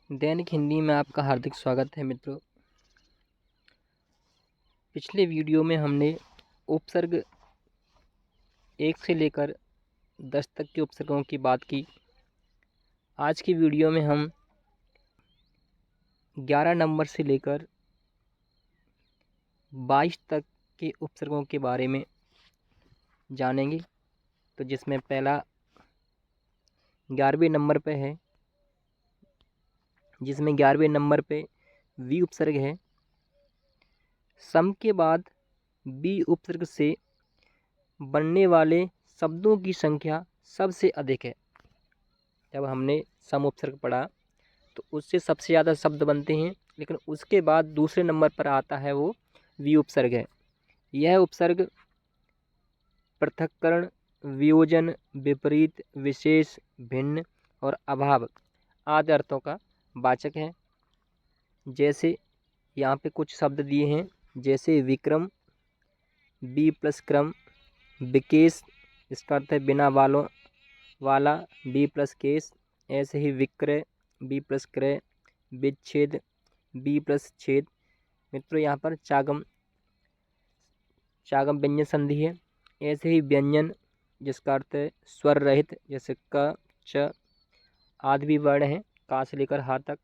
दैनिक हिंदी में आपका हार्दिक स्वागत है मित्रों। पिछले वीडियो में हमने उपसर्ग 1 से लेकर 10 तक के उपसर्गों की बात की। आज की वीडियो में हम 11 नंबर से लेकर 22 तक के उपसर्गों के बारे में जानेंगे। तो जिसमें पहला 11वें नंबर पे है, जिसमें 11वें नंबर पे वी उपसर्ग है। सम के बाद बी उपसर्ग से बनने वाले शब्दों की संख्या सबसे अधिक है। जब हमने सम उपसर्ग पढ़ा तो उससे सबसे ज़्यादा शब्द बनते हैं, लेकिन उसके बाद दूसरे नंबर पर आता है वो वी उपसर्ग है। यह उपसर्ग पृथक्करण, वियोजन, विपरीत, विशेष, भिन्न और अभाव आदि अर्थों का वाचक है। जैसे यहाँ पे कुछ शब्द दिए हैं, जैसे विक्रम, बी प्लस क्रम, विकेश, इसका अर्थ है बिना वालों वाला, बी प्लस केस। ऐसे ही विक्रय, बी प्लस क्रय, विच्छेद, बी प्लस छेद। मित्रों यहाँ पर चागम व्यंजन संधि है। ऐसे ही व्यंजन, जिसका अर्थ है स्वर रहित, जैसे क, च आदि भी वर्ण हैं, का से लेकर हा तक,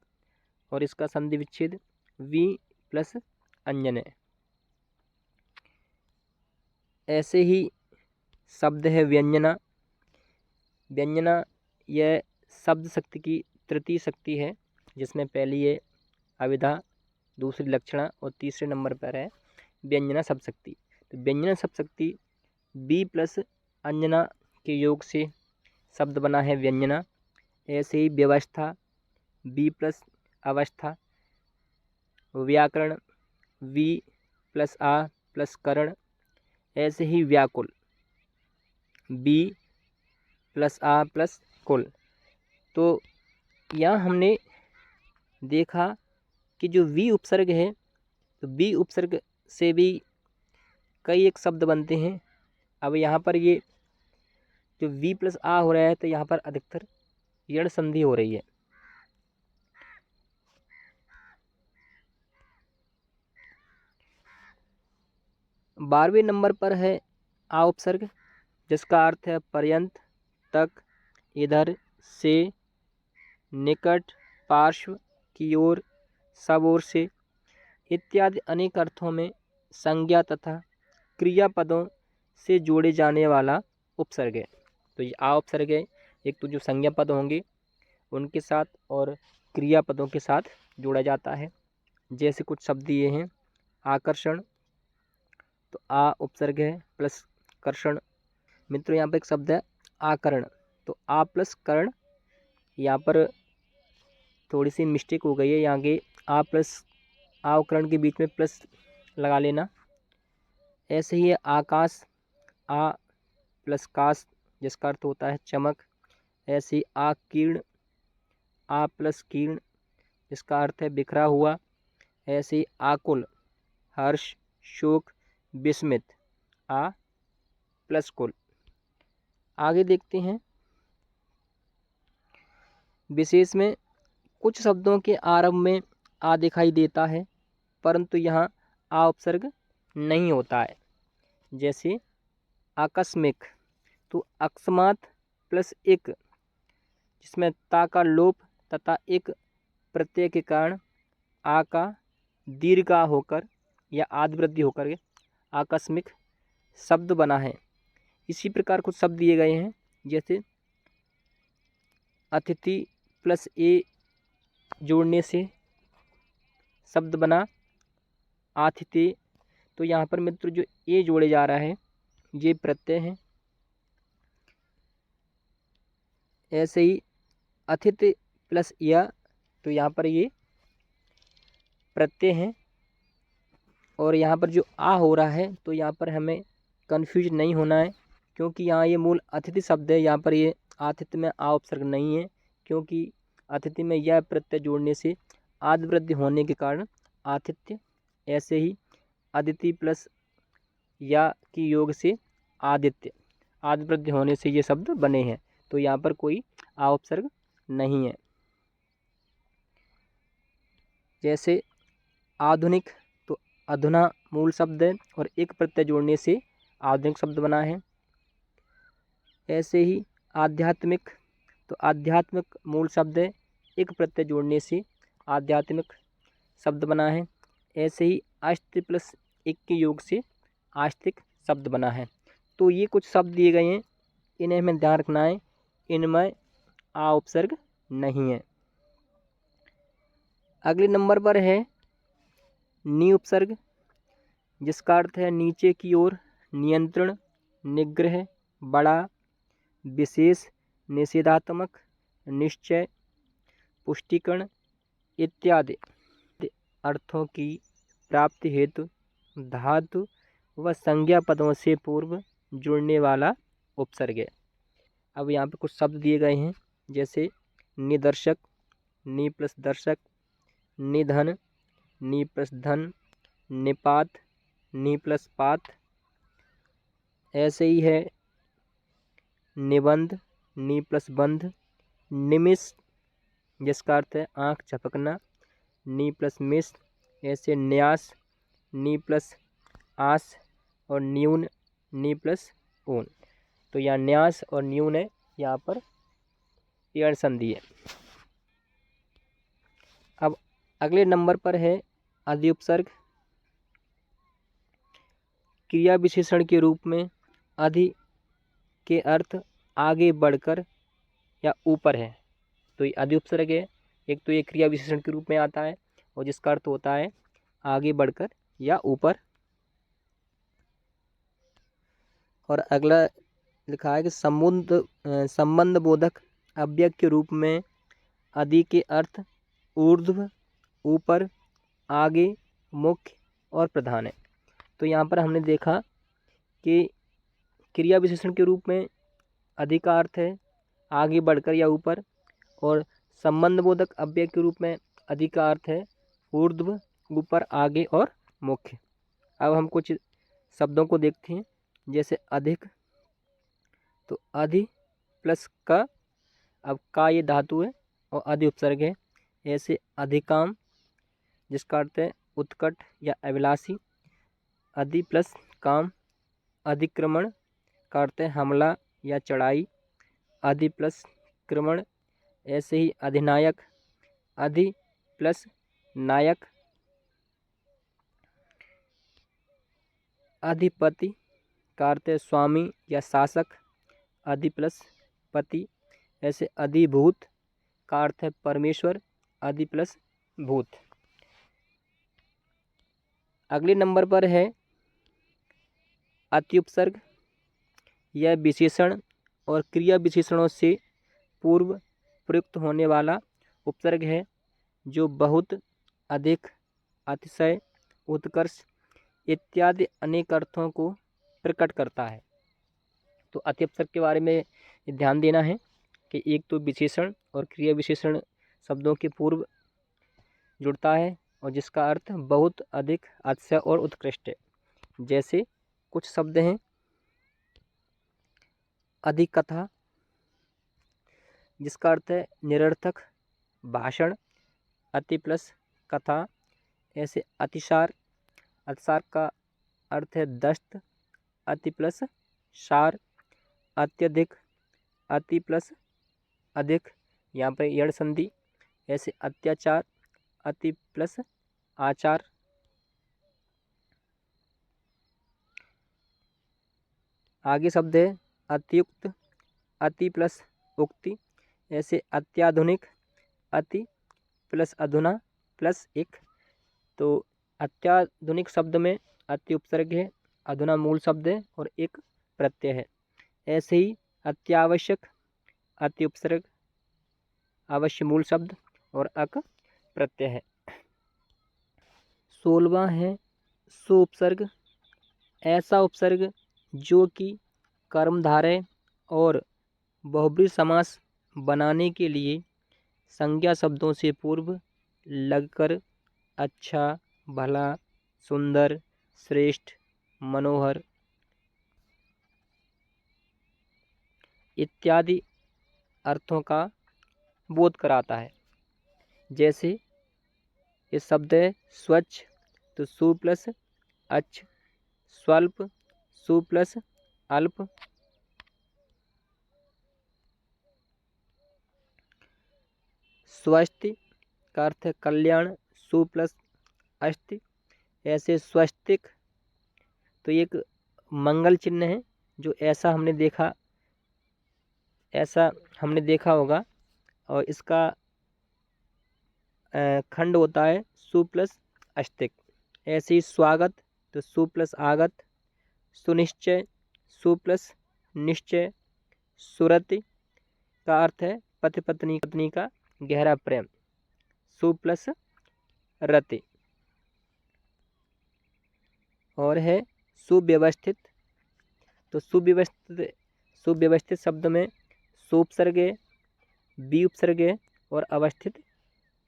और इसका संधि विच्छेद वी प्लस अंजन है। ऐसे ही शब्द है व्यंजना। व्यंजना यह शब्द शक्ति की तृतीय शक्ति है, जिसमें पहली है अविधा, दूसरी लक्षणा और तीसरे नंबर पर है व्यंजना शब्द शक्ति। तो व्यंजना शब्द शक्ति बी प्लस अंजना के योग से शब्द बना है व्यंजना। ऐसे ही व्यवस्था, बी प्लस अवस्था। व्याकरण, वी प्लस आ प्लस करण। ऐसे ही व्याकुल, बी प्लस आ प्लस कुल। तो यहाँ हमने देखा कि जो वी उपसर्ग है, तो बी उपसर्ग से भी कई एक शब्द बनते हैं। अब यहाँ पर ये जो वी प्लस आ हो रहा है, तो यहाँ पर अधिकतर यण संधि हो रही है। बारहवें नंबर पर है आ उपसर्ग, जिसका अर्थ है पर्यंत, तक, इधर, से, निकट, पार्श्व, की ओर, सब ओर से इत्यादि अनेक अर्थों में संज्ञा तथा क्रियापदों से जोड़े जाने वाला उपसर्ग है। तो ये आ उपसर्ग है। एक तो जो संज्ञा पद होंगे उनके साथ और क्रियापदों के साथ जोड़ा जाता है। जैसे कुछ शब्द दिए हैं, आकर्षण, तो आ उपसर्ग है प्लस कर्षण। मित्रों यहाँ पर एक शब्द है आकरण, तो आ प्लस कर्ण। यहाँ पर थोड़ी सी मिस्टेक हो गई है, यहाँ के आ प्लस आ और कर्ण के बीच में प्लस लगा लेना। ऐसे ही आकाश, आ प्लस काश, जिसका अर्थ होता है चमक। ऐसे ही आकीर्ण, आ प्लस कीर्ण, जिसका अर्थ है बिखरा हुआ। ऐसे ही आकुल, हर्ष, शोक, विस्मित, आ प्लस कुल। आगे देखते हैं। विशेष में कुछ शब्दों के आरंभ में आ दिखाई देता है, परंतु यहाँ आ उपसर्ग नहीं होता है। जैसे आकस्मिक, तो अकस्मात प्लस एक, जिसमें ता का लोप तथा एक प्रत्यय के कारण आ का दीर्घा होकर या आद्वृद्धि होकर के आकस्मिक शब्द बना है। इसी प्रकार कुछ शब्द दिए गए हैं, जैसे अतिथि प्लस ए जोड़ने से शब्द बना आतिथ्य। तो यहाँ पर मित्र जो ए जोड़े जा रहा है ये प्रत्यय है। ऐसे ही अतिथि प्लस या, तो यहाँ पर ये प्रत्यय है। और यहाँ पर जो आ हो रहा है, तो यहाँ पर हमें कंफ्यूज नहीं होना है, क्योंकि यहाँ ये मूल अतिथि शब्द है। यहाँ पर ये आतिथ्य में आ उपसर्ग नहीं है, क्योंकि अतिथि में यह प्रत्यय जोड़ने से आद्वृद्धि होने के कारण आतिथ्य। ऐसे ही अदिति प्लस या की योग से आदित्य, आद्वृद्धि होने से ये शब्द बने हैं। तो यहाँ पर कोई आ उपसर्ग नहीं है। जैसे आधुनिक तो अधुना मूल शब्द है और एक प्रत्यय जोड़ने से आधुनिक शब्द बना है। ऐसे ही आध्यात्मिक तो आध्यात्मिक मूल शब्द है, एक प्रत्यय जोड़ने से आध्यात्मिक शब्द बना है। ऐसे ही आस्तिक प्लस एक के योग से आस्तिक शब्द बना है। तो ये कुछ शब्द दिए गए हैं, इन्हें हमें ध्यान रखना है, इनमें आ उपसर्ग नहीं है। अगले नंबर पर है नी उपसर्ग, जिसका अर्थ है नीचे की ओर, नियंत्रण, निग्रह, बड़ा, विशेष, निषेधात्मक, निश्चय, पुष्टिकरण इत्यादि अर्थों की प्राप्ति हेतु धातु व संज्ञा पदों से पूर्व जुड़ने वाला उपसर्ग है। अब यहाँ पे कुछ शब्द दिए गए हैं, जैसे निदर्शक, नी प्लस दर्शक, निधन, नी प्लस धन, निपात, नी प्लस पात। ऐसे ही है निबंध, नी प्लस बंध, निमिष, जिसका अर्थ है आँख झपकना, नी प्लस मिस। ऐसे न्यास, नी प्लस आस, और न्यून, नी प्लस ऊन। तो यहाँ न्यास और न्यून है, यहाँ पर एण संधि है। अब अगले नंबर पर है आदि उपसर्ग। क्रिया विशेषण के रूप में अधि के अर्थ आगे बढ़कर या ऊपर है, तो ये आदि उपसर्ग है। एक तो ये क्रिया विशेषण के रूप में आता है और जिसका अर्थ होता है आगे बढ़कर या ऊपर। और अगला लिखा है कि संबंध बोधक अव्यय के रूप में आदि के अर्थ ऊर्ध्व, ऊपर, आगे, मुख्य और प्रधान है। तो यहाँ पर हमने देखा कि क्रिया विशेषण के रूप में आदि का अर्थ है आगे बढ़कर या ऊपर, और संबंध बोधक अव्यय के रूप में आदि का अर्थ है ऊर्ध्व, ऊपर, आगे और मुख्य। अब हम कुछ शब्दों को देखते हैं, जैसे अधिक, तो अधि प्लस का, अब का ये धातु है और आदि उपसर्ग है। ऐसे अधिकाम, जिसका अर्थ है उत्कट या अभिलाषी, आदि प्लस काम। अधिक्रमण का अर्थ है हमला या चढ़ाई, आदि प्लस क्रमण। ऐसे ही अधिनायक, अधि प्लस नायक। अधिपति का अर्थ है स्वामी या शासक, आदि प्लस पति। ऐसे अधिभूत का अर्थ है परमेश्वर, आदि प्लस भूत। अगले नंबर पर है अति उपसर्ग। यह विशेषण और क्रिया विशेषणों से पूर्व प्रयुक्त होने वाला उपसर्ग है, जो बहुत, अधिक, अतिशय, उत्कर्ष इत्यादि अनेक अर्थों को प्रकट करता है। तो अति उपसर्ग के बारे में ध्यान देना है कि एक तो विशेषण और क्रिया विशेषण शब्दों के पूर्व जुड़ता है और जिसका अर्थ बहुत, अधिक, अतिशय और उत्कृष्ट है। जैसे कुछ शब्द हैं, अधिक कथा, जिसका अर्थ है निरर्थक भाषण, अति प्लस कथा। ऐसे अतिसार, अतिसार का अर्थ है दस्त, अति प्लस सार। अत्यधिक, अति प्लस अधिक, यहाँ पर यण संधि। ऐसे अत्याचार, अति प्लस आचार। आगे शब्द है अतियुक्त, अति प्लस उक्ति। ऐसे अत्याधुनिक, अति प्लस अधुना प्लस एक। तो अत्याधुनिक शब्द में अति उपसर्ग है, अधुना मूल शब्द है और एक प्रत्यय है। ऐसे ही अत्यावश्यक, अति उपसर्ग, अवश्य मूल शब्द और अक प्रत्यय है। 16वां है सु उपसर्ग। ऐसा उपसर्ग जो कि कर्मधारय और बहुब्रीहि समास बनाने के लिए संज्ञा शब्दों से पूर्व लगकर अच्छा, भला, सुंदर, श्रेष्ठ, मनोहर इत्यादि अर्थों का बोध कराता है। जैसे ये शब्द है स्वच्छ, तो सु प्लस अच्छ। स्वल्प, सु प्लस अल्प। स्वस्थ का अर्थ है कल्याण, सु प्लस अष्ट। ऐसे स्वस्तिक, तो ये एक मंगल चिन्ह है, जो ऐसा हमने देखा होगा, और इसका खंड होता है सु प्लस अस्तिक। ऐसे ही स्वागत, तो सु प्लस आगत। सुनिश्चय, सु प्लस निश्चय। सुरति का अर्थ है पति पत्नी का गहरा प्रेम, सु प्लस रति। और है सुव्यवस्थित, तो सुव्यवस्थित शब्द में सु उपसर्ग है, बी उपसर्ग है और अवस्थित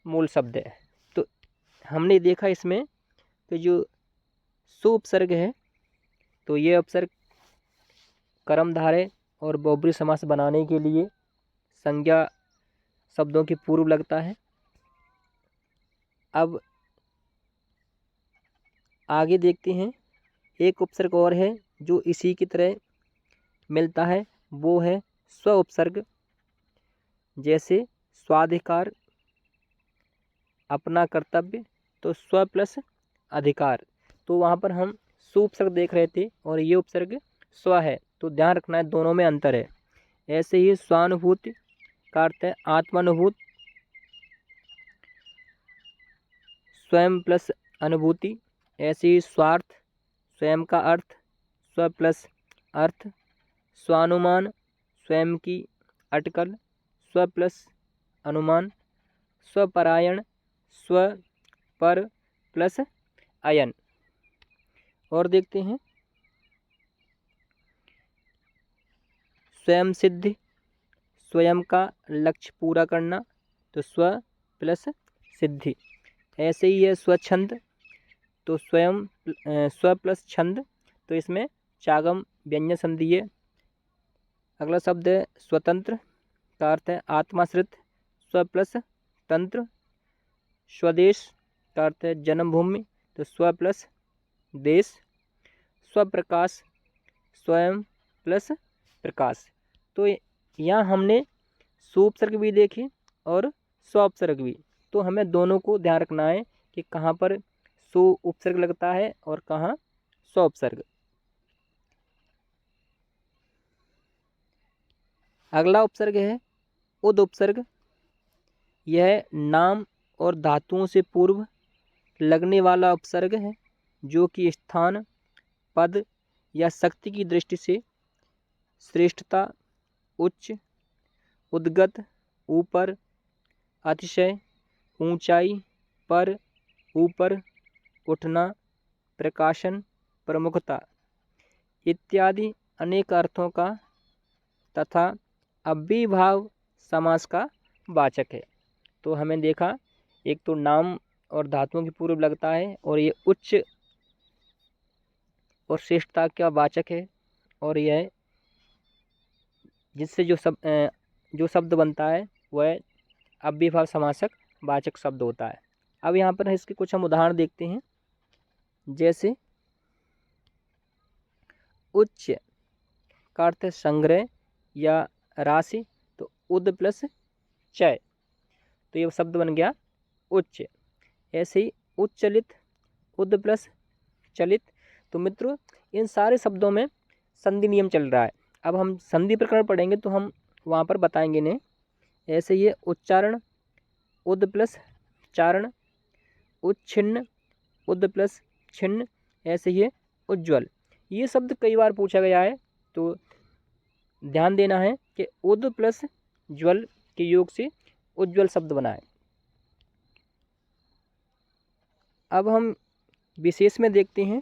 मूल शब्द है। तो हमने देखा इसमें कि जो सु उपसर्ग है, तो ये उपसर्ग कर्मधारय और बहुब्रीहि समास बनाने के लिए संज्ञा शब्दों के पूर्व लगता है। अब आगे देखते हैं, एक उपसर्ग और है जो इसी की तरह मिलता है, वो है स्व उपसर्ग। जैसे स्वाधिकार, अपना कर्तव्य, तो स्व प्लस अधिकार। तो वहाँ पर हम सु उपसर्ग देख रहे थे और ये उपसर्ग स्व है, तो ध्यान रखना है दोनों में अंतर है। ऐसे ही स्वानुभूति का अर्थ है आत्मानुभूत, स्वयं प्लस अनुभूति। ऐसे ही स्वार्थ, स्वयं का अर्थ, स्व प्लस अर्थ। स्वानुमान, स्वयं की अटकल, स्व प्लस अनुमान। स्वपरायण, स्व पर प्लस अयन। और देखते हैं स्वयं सिद्धि, स्वयं का लक्ष्य पूरा करना, तो स्व प्लस सिद्धि। ऐसे ही है स्वच्छंद, तो स्व प्लस छंद, तो इसमें चागम व्यंजन संधि है। अगला शब्द है स्वतंत्र का अर्थ है आत्माश्रित, स्व प्लस तंत्र। स्वदेश का अर्थ है जन्मभूमि, तो स्व प्लस देश। स्वप्रकाश, स्वयं प्लस प्रकाश। तो यहाँ हमने सु उपसर्ग भी देखे और स्व उपसर्ग भी, तो हमें दोनों को ध्यान रखना है कि कहाँ पर सु उपसर्ग लगता है और कहाँ स्व उपसर्ग। अगला उपसर्ग है उद उपसर्ग। यह नाम और धातुओं से पूर्व लगने वाला उपसर्ग है, जो कि स्थान, पद या शक्ति की दृष्टि से श्रेष्ठता, उच्च, उद्गत, ऊपर, अतिशय, ऊंचाई, पर, ऊपर, उठना, प्रकाशन, प्रमुखता इत्यादि अनेक अर्थों का तथा अव्ययीभाव समास का वाचक है। तो हमें देखा, एक तो नाम और धातुओं के पूर्व लगता है, और ये उच्च और श्रेष्ठता का वाचक है, और यह जिससे जो शब्द बनता है वह अव्ययीभाव समासक वाचक शब्द होता है। अब यहाँ पर इसके कुछ हम उदाहरण देखते हैं। जैसे उच्च का अर्थ है संग्रह या राशि, तो उद प्लस चय, तो ये शब्द बन गया उच्च। ऐसे ही उच्चलित, उद प्लस चलित। तो मित्रों, इन सारे शब्दों में संधि नियम चल रहा है। अब हम संधि प्रकरण पढ़ेंगे तो हम वहाँ पर बताएंगे इन्हें। ऐसे ये उच्चारण, उद प्लस चारण। उच्छिन्न, उद प्लस छिन्न। ऐसे ही उज्ज्वल। ये शब्द कई बार पूछा गया है, तो ध्यान देना है कि उद प्लस ज्वल के योग से उज्ज्वल शब्द बना है। अब हम विशेष में देखते हैं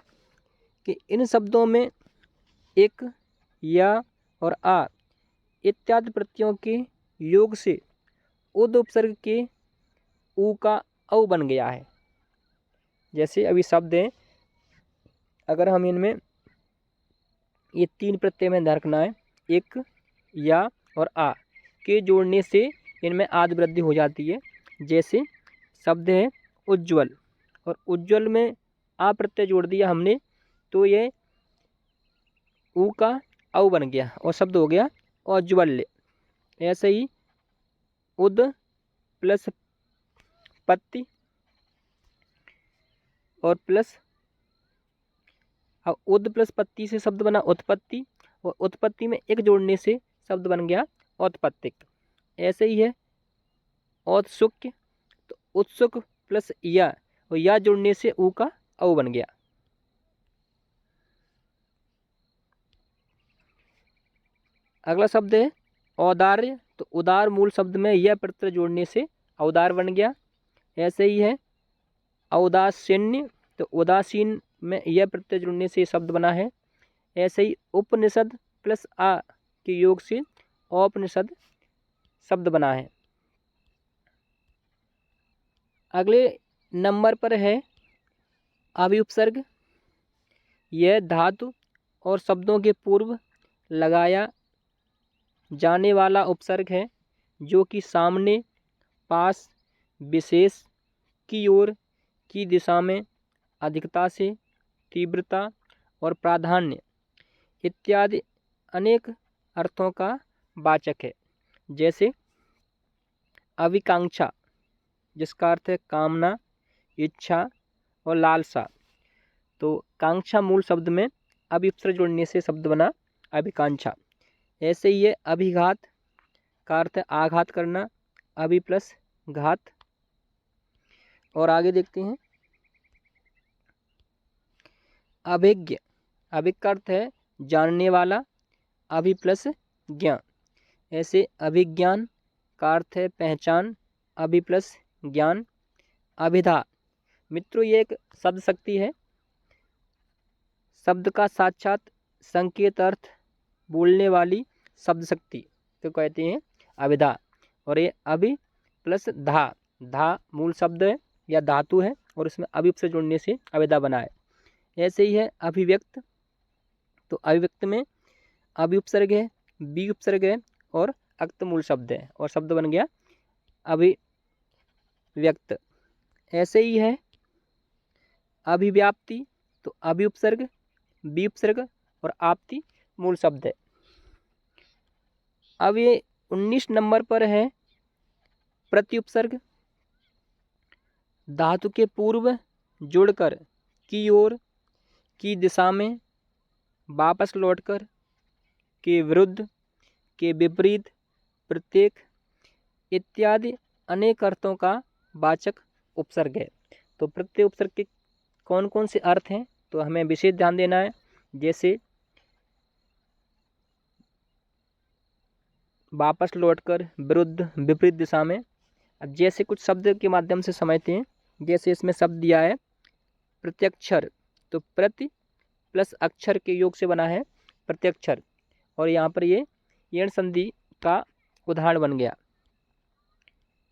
कि इन शब्दों में एक, या और आ इत्यादि प्रत्ययों के योग से उद उपसर्ग के ऊ का औ बन गया है। जैसे अभी शब्द हैं, अगर हम इनमें ये तीन प्रत्यय में ध्यान रखना है, एक, या और आ के जोड़ने से इनमें आदि वृद्धि हो जाती है। जैसे शब्द है उज्ज्वल, और उज्ज्वल में आ प्रत्यय जोड़ दिया हमने तो ये ऊ का औ बन गया और शब्द हो गया औज्ज्वल्य। ऐसे ही उद प्लस पत्ति और प्लस, अब उद प्लस पत्ती से शब्द बना उत्पत्ति, और उत्पत्ति में एक जोड़ने से शब्द बन गया औत्पत्तिक। ऐसे ही है औत्सुक्य, तो उत्सुक प्लस या, और या जोड़ने से ऊ का औ बन गया। अगला शब्द है औदार्य, तो उदार मूल शब्द में यह प्रत्यय जोड़ने से औदार बन गया। ऐसे ही है औदासीन्य, तो उदासीन में यह प्रत्यय जोड़ने से शब्द बना है। ऐसे ही उपनिषद प्लस आ के योग से औपनिषद शब्द बना है। अगले नंबर पर है अभिउपसर्ग। यह धातु और शब्दों के पूर्व लगाया जाने वाला उपसर्ग है जो कि सामने, पास, विशेष, की ओर, की दिशा में, अधिकता से, तीव्रता और प्राधान्य इत्यादि अनेक अर्थों का वाचक है। जैसे अभिकांक्षा, जिसका अर्थ है कामना, इच्छा और लालसा, तो कांक्षा मूल शब्द में अभिउपसर्ग जोड़ने से शब्द बना अभिकांक्षा। ऐसे ही है अभिघात का अर्थ है आघात करना, अभि प्लस घात। और आगे देखते हैं अभिज्ञ, अभिज्ञ का अर्थ है जानने वाला, अभि प्लस ज्ञान। ऐसे अभिज्ञान का अर्थ है पहचान, अभि प्लस ज्ञान। अभिधा, मित्रों ये एक शब्द शक्ति है, शब्द का साक्षात संकेत अर्थ बोलने वाली शब्द शक्ति तो कहते हैं अभिधा। और ये अभि प्लस धा, धा मूल शब्द है या धातु है और इसमें अभिउपसर्ग जोड़ने से अभिधा बना है। ऐसे ही है अभिव्यक्त, तो अभिव्यक्त में अभिउपसर्ग है, बी उपसर्ग है और अक्त मूल शब्द है और शब्द बन गया अभिव्यक्त। ऐसे ही है अभिव्याप्ति, तो अभिउपसर्ग, बी उपसर्ग और आपति मूल शब्द है। अब ये 19 नंबर पर है प्रत्युपसर्ग। धातु के पूर्व जुड़कर, की ओर, की दिशा में, वापस लौटकर, के विरुद्ध, के विपरीत, प्रत्येक इत्यादि अनेक अर्थों का वाचक उपसर्ग है। तो प्रत्येक उपसर्ग के कौन कौन से अर्थ हैं तो हमें विशेष ध्यान देना है। जैसे वापस लौटकर, विरुद्ध, विपरीत दिशा में। अब जैसे कुछ शब्द के माध्यम से समझते हैं। जैसे इसमें शब्द दिया है प्रत्यक्षर, तो प्रति प्लस अक्षर के योग से बना है प्रत्यक्षर, और यहाँ पर ये यण संधि का उदाहरण बन गया।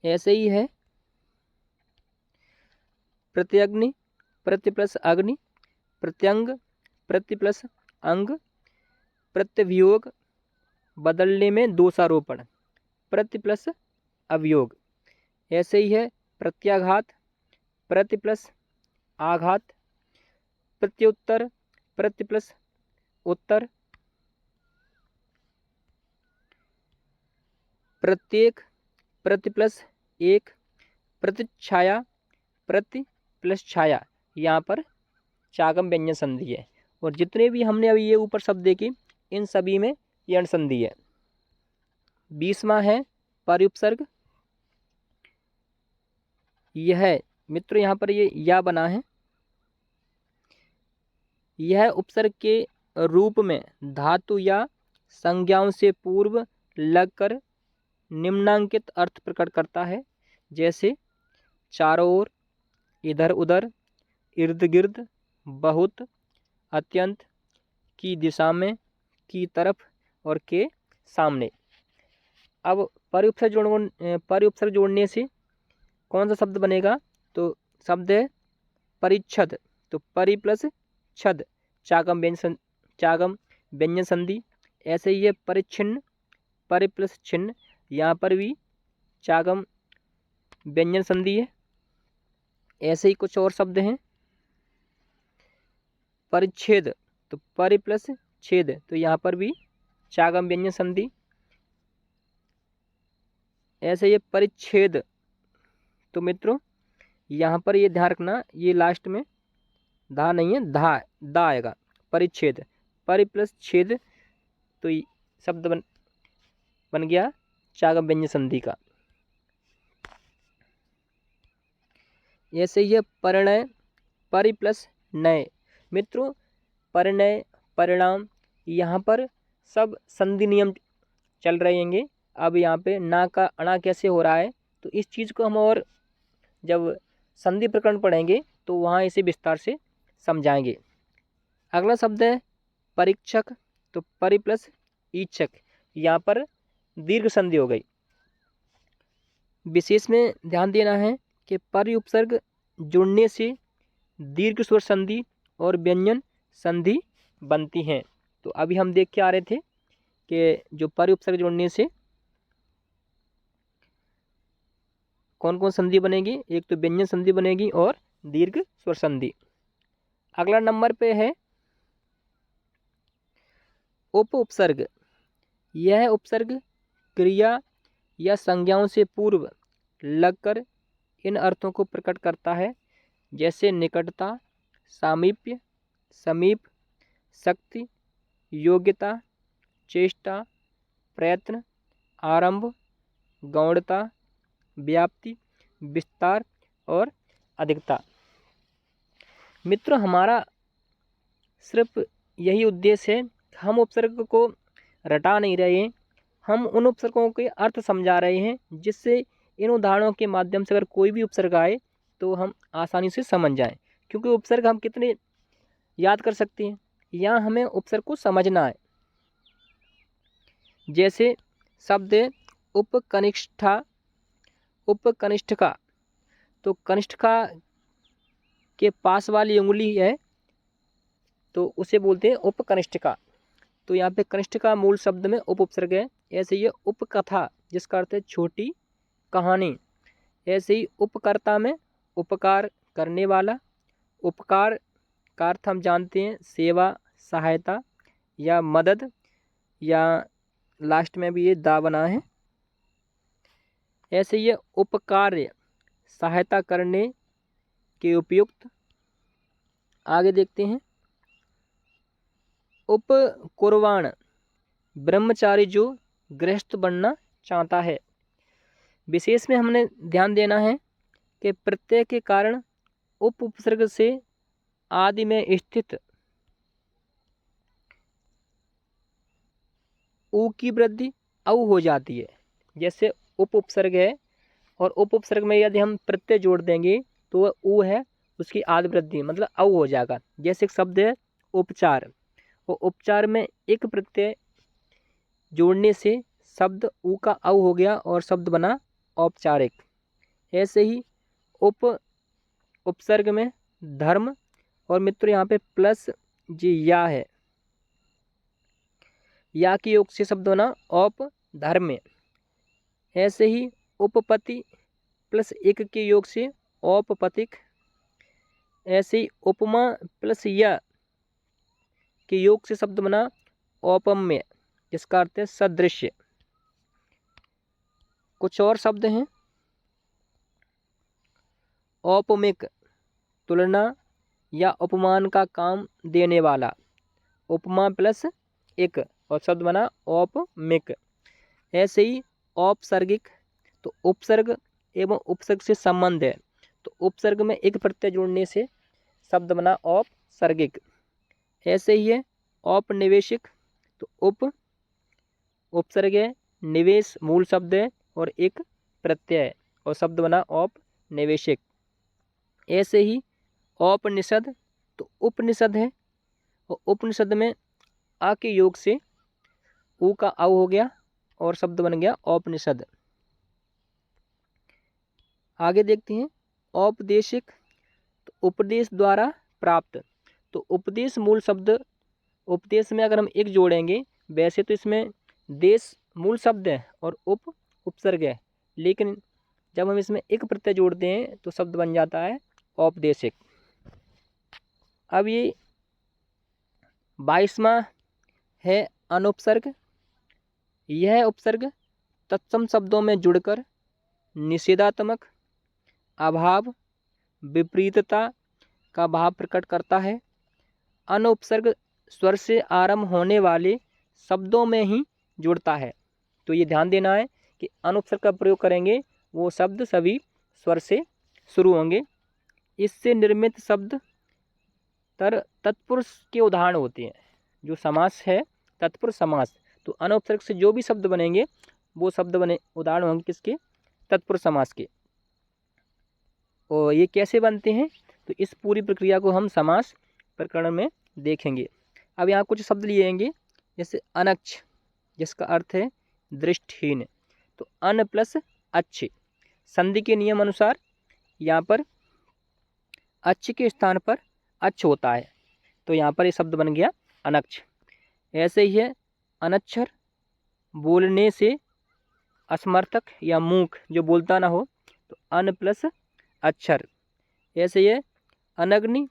ऐसे ही है प्रत्यग्नि, प्रति प्लस अग्नि, प्रत्यंग, प्रति प्लस अंग, प्रत्यभियोग बदलने में दोषारोपण, प्रति प्लस अवयोग। ऐसे ही है प्रत्याघात, प्रति प्लस आघात, प्रत्युत्तर, प्रति प्लस उत्तर, प्रत्येक, प्रति प्लस एक, प्रतिच्छाया, प्रति प्लस छाया। यहाँ पर चागम व्यंजन संधि है और जितने भी हमने अभी ये ऊपर शब्द देखे इन सभी में यण संधि है। 20वां है परिउपसर्ग। यह मित्र यहाँ पर ये या बना है। यह उपसर्ग के रूप में धातु या संज्ञाओं से पूर्व लगकर निम्नांकित अर्थ प्रकट करता है। जैसे चारों ओर, इधर उधर, इर्द गिर्द, बहुत, अत्यंत, की दिशा में, की तरफ और के सामने। अब परिउपसर्ग जोड़ने से कौन सा शब्द बनेगा तो शब्द है परिच्छद, तो परि प्लस छद, चागम व्यंजन संधि। ऐसे ही है परिच्छिन्न, परि प्लस छिन्न, यहाँ पर भी चागम व्यंजन संधि है। ऐसे ही कुछ और शब्द हैं। परिच्छेद, तो परि प्लस छेद, तो यहाँ पर भी चागम व्यंजन संधि। ऐसे ये परिच्छेद, तो मित्रों यहाँ पर ये ध्यान रखना, ये लास्ट में धा नहीं है, दा आएगा। परिच्छेद, परि प्लस छेद, तो शब्द बन गया चागम व्यंजन संधि का। ऐसे ये परिणय, परि प्लस नय। मित्रों परिणय, परिणाम, यहाँ पर सब संधि नियम चल रहे होंगे। अब यहाँ पे ना का अणा कैसे हो रहा है, तो इस चीज़ को हम और जब संधि प्रकरण पढ़ेंगे तो वहाँ इसे विस्तार से समझाएंगे। अगला शब्द है परीक्षक, तो परि प्लस ईक्षक, यहाँ पर दीर्घ संधि हो गई। विशेष में ध्यान देना है कि परि उपसर्ग जुड़ने से दीर्घ स्वर संधि और व्यंजन संधि बनती हैं। तो अभी हम देख के आ रहे थे कि जो परि उपसर्ग जुड़ने से कौन कौन संधि बनेगी, एक तो व्यंजन संधि बनेगी और दीर्घ स्वर संधि। अगला नंबर पे है उप उपसर्ग। यह उपसर्ग क्रिया या संज्ञाओं से पूर्व लगकर इन अर्थों को प्रकट करता है, जैसे निकटता, सामीप्य, समीप, शक्ति, योग्यता, चेष्टा, प्रयत्न, आरंभ, गौणता, व्याप्ति, विस्तार और अधिकता। मित्रों हमारा सिर्फ यही उद्देश्य है, हम उपसर्ग को रटा नहीं रहे हैं, हम उन उपसर्गों के अर्थ समझा रहे हैं, जिससे इन उदाहरणों के माध्यम से अगर कोई भी उपसर्ग आए तो हम आसानी से समझ जाएं। क्योंकि उपसर्ग हम कितने याद कर सकते हैं, यहाँ हमें उपसर्ग को समझना है। जैसे शब्द है उपकनिष्ठा, उपकनिष्ठिका, तो कनिष्ठिका के पास वाली उंगली है तो उसे बोलते हैं उपकनिष्ठिका। तो यहाँ पे कनिष्ठिका मूल शब्द में उप उपसर्ग है। ऐसे ये उपकथा, जिसका अर्थ है छोटी कहानी। ऐसे ही उपकर्ता में उपकार करने वाला। उपकार का अर्थ हम जानते हैं सेवा, सहायता या मदद, या लास्ट में भी ये दा बना है। ऐसे ये उपकार्य, सहायता करने के उपयुक्त। आगे देखते हैं उपकुर्वाण, ब्रह्मचारी जो गृहस्थ बनना चाहता है। विशेष में हमने ध्यान देना है कि प्रत्यय के कारण उप उपसर्ग से आदि में स्थित उ की वृद्धि औ हो जाती है। जैसे उप उपसर्ग है और उप उपसर्ग में यदि हम प्रत्यय जोड़ देंगे तो वह उ है, उसकी आदि वृद्धि मतलब औ हो जाएगा। जैसे एक शब्द है उपचार, और उपचार में एक प्रत्यय जोड़ने से शब्द उ का औ हो गया और शब्द बना औपचारिक। ऐसे ही उप उपसर्ग में धर्म, और मित्र यहाँ पे प्लस जी या है, या के योग से शब्द बना औप धर्म। ऐसे ही उपपति प्लस एक के योग से औपपतिक। ऐसे ही उपमा प्लस या के योग से शब्द बना औपम्य, जिसका अर्थ है सदृश्य। कुछ और शब्द हैं औपमिक, तुलना या उपमान का काम देने वाला। उपमा प्लस एक और शब्द बना औपमिक। ऐसे ही औपसर्गिक, तो उपसर्ग एवं उपसर्ग से संबंध है, तो उपसर्ग में एक प्रत्यय जोड़ने से शब्द बना औपसर्गिक। ऐसे ही है औपनिवेशिक, तो उप उपसर्ग है, निवेश मूल शब्द है और एक प्रत्यय है और शब्द बना औपनिवेशिक। ऐसे ही औपनिषद, तो उपनिषद है और उपनिषद में आ के योग से उ का औ हो गया और शब्द बन गया औपनिषद। आगे देखते हैं औपदेशिक, तो उपदेश द्वारा प्राप्त। तो उपदेश मूल शब्द, उपदेश में अगर हम एक जोड़ेंगे, वैसे तो इसमें देश मूल शब्द है और उपसर्ग है, लेकिन जब हम इसमें एक प्रत्यय जोड़ते हैं तो शब्द बन जाता है औपदेशिक। अब ये 22वां है अनुपसर्ग। यह उपसर्ग तत्सम शब्दों में जुड़कर निषेधात्मक, अभाव, विपरीतता का भाव प्रकट करता है। अनुपसर्ग स्वर से आरंभ होने वाले शब्दों में ही जुड़ता है। तो ये ध्यान देना है कि अनुपसर्ग का प्रयोग करेंगे वो शब्द सभी स्वर से शुरू होंगे। इससे निर्मित शब्द तत्पुरुष के उदाहरण होते हैं। जो समास है तत्पुरुष समास, तो अनुपसर्ग से जो भी शब्द बनेंगे वो शब्द बने उदाहरण होंगे किसके? तत्पुरुष समास के। और ये कैसे बनते हैं तो इस पूरी प्रक्रिया को हम समास प्रकरण में देखेंगे। अब यहाँ कुछ शब्द लिएंगे, जैसे अनक्ष जिसका अर्थ है दृष्टिहीन। तो अन प्लस अच्छे, संधि के नियम अनुसार यहाँ पर अच्छे के स्थान पर अच्छ होता है, तो यहाँ पर ये शब्द बन गया अनक्ष। ऐसे ही है अनक्षर, बोलने से असमर्थक या मूक जो बोलता ना हो, तो अन प्लस अक्षर। ऐसे ही है अनग्नि,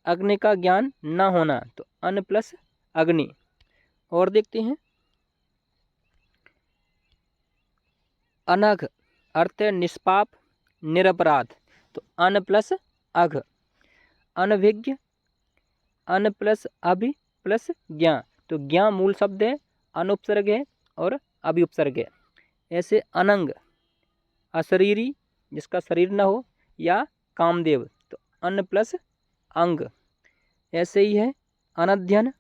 अग्नि का ज्ञान ना होना, तो अन प्लस अग्नि। और देखते हैं अनघ, अर्थ है निष्पाप, निरपराध, तो अन प्लस अघ। अनभिज्ञ, अन प्लस अभि प्लस ज्ञा, तो ज्ञा मूल शब्द है, अनुपसर्ग है और अभि उपसर्ग है। ऐसे अनंग, अशरीरी जिसका शरीर न हो, या कामदेव, तो अन प्लस अंग। ऐसे ही है अनध्यन,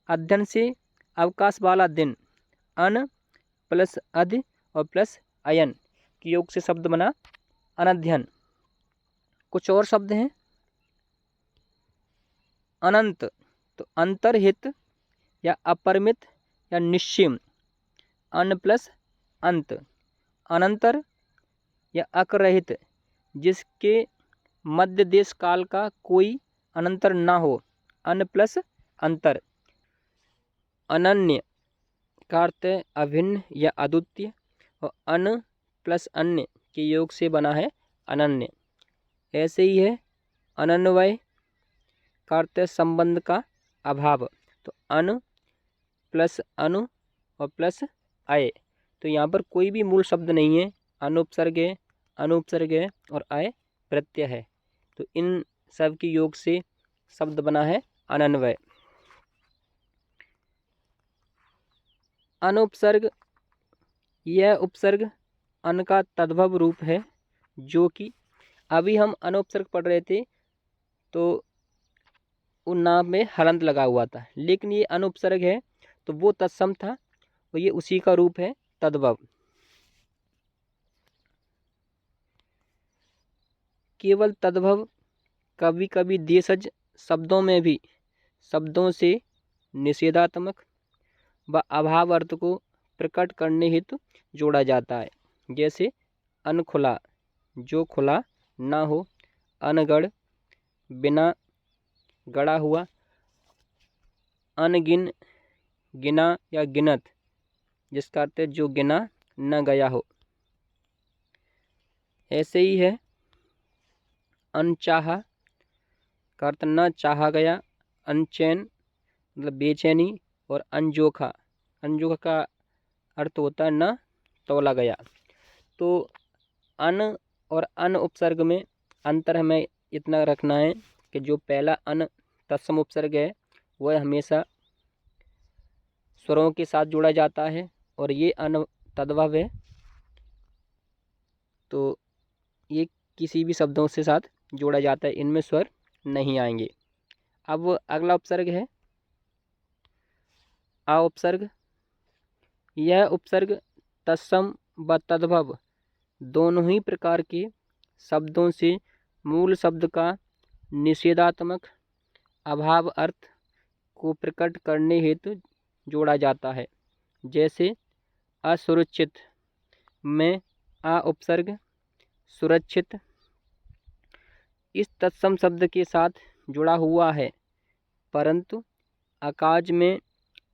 अध्ययन से अवकाश वाला दिन, अन प्लस अध और प्लस अयन के योग से शब्द बना अनध्यन। कुछ और शब्द हैं अनंत, तो अंतरहित या अपरिमित या निश्चिम, अन प्लस अंत। अनंतर या अकरहित, जिसके मध्य देश काल का कोई अनंतर ना हो, अन प्लस अंतर। अनन्य का अर्थ है अभिन्न या अद्वितीय, और अन प्लस अन्य के योग से बना है अनन्य। ऐसे ही है अनन्वय का अर्थ है संबंध का अभाव, तो अन प्लस अनु और प्लस अय। तो यहाँ पर कोई भी मूल शब्द नहीं है, अनुपसर्ग है, अनुपसर्ग है और अय प्रत्यय है, तो इन सब के योग से शब्द बना है अनन्वय। अनुपसर्ग, यह उपसर्ग अन का तद्भव रूप है, जो कि अभी हम अनुपसर्ग पढ़ रहे थे तो उन नाम में हलंत लगा हुआ था, लेकिन ये अनुपसर्ग है तो वो तत्सम था, और ये उसी का रूप है तद्भव। केवल तद्भव कभी कभी देशज शब्दों में भी शब्दों से निषेधात्मक व अभाव अर्थ को प्रकट करने हेतु जोड़ा जाता है। जैसे अनखुला, जो खुला ना हो, अनगढ़, बिना गड़ा हुआ, अनगिन, गिना या गिनत, जिसका अर्थ है जो गिना न गया हो। ऐसे ही है अनचाहा का अर्थ न चाहा गया, अनचैन मतलब बेचैनी, और अनजोखा, अनजोखा का अर्थ होता है न तौला गया। तो अन और अन उपसर्ग में अंतर हमें इतना रखना है कि जो पहला अन तत्सम उपसर्ग है वह हमेशा स्वरों के साथ जोड़ा जाता है, और ये अन तद्भव है, तो ये किसी भी शब्दों से साथ जोड़ा जाता है, इनमें स्वर नहीं आएंगे। अब अगला उपसर्ग है आ उपसर्ग। यह उपसर्ग तत्सम व तद्भव दोनों ही प्रकार के शब्दों से मूल शब्द का निषेधात्मक अभाव अर्थ को प्रकट करने हेतु जोड़ा जाता है। जैसे असुरक्षित में आ उपसर्ग सुरक्षित इस तत्सम शब्द के साथ जुड़ा हुआ है, परंतु अकाज में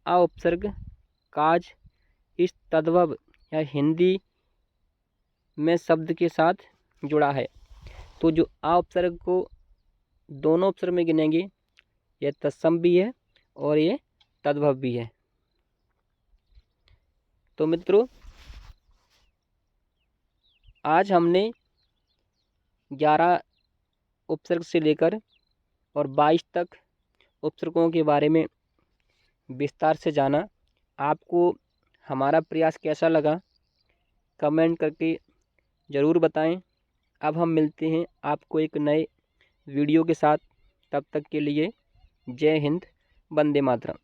आ उपसर्ग काज इस तद्भव या हिंदी में शब्द के साथ जुड़ा है। तो जो आ उपसर्ग को दोनों उपसर्ग में गिनेंगे, यह तत्सम भी है और ये तद्भव भी है। तो मित्रों, आज हमने 11 उपसर्ग से लेकर और 22 तक उपसर्गों के बारे में विस्तार से जाना। आपको हमारा प्रयास कैसा लगा कमेंट करके ज़रूर बताएं। अब हम मिलते हैं आपको एक नए वीडियो के साथ। तब तक के लिए जय हिंद, वंदे मातरम।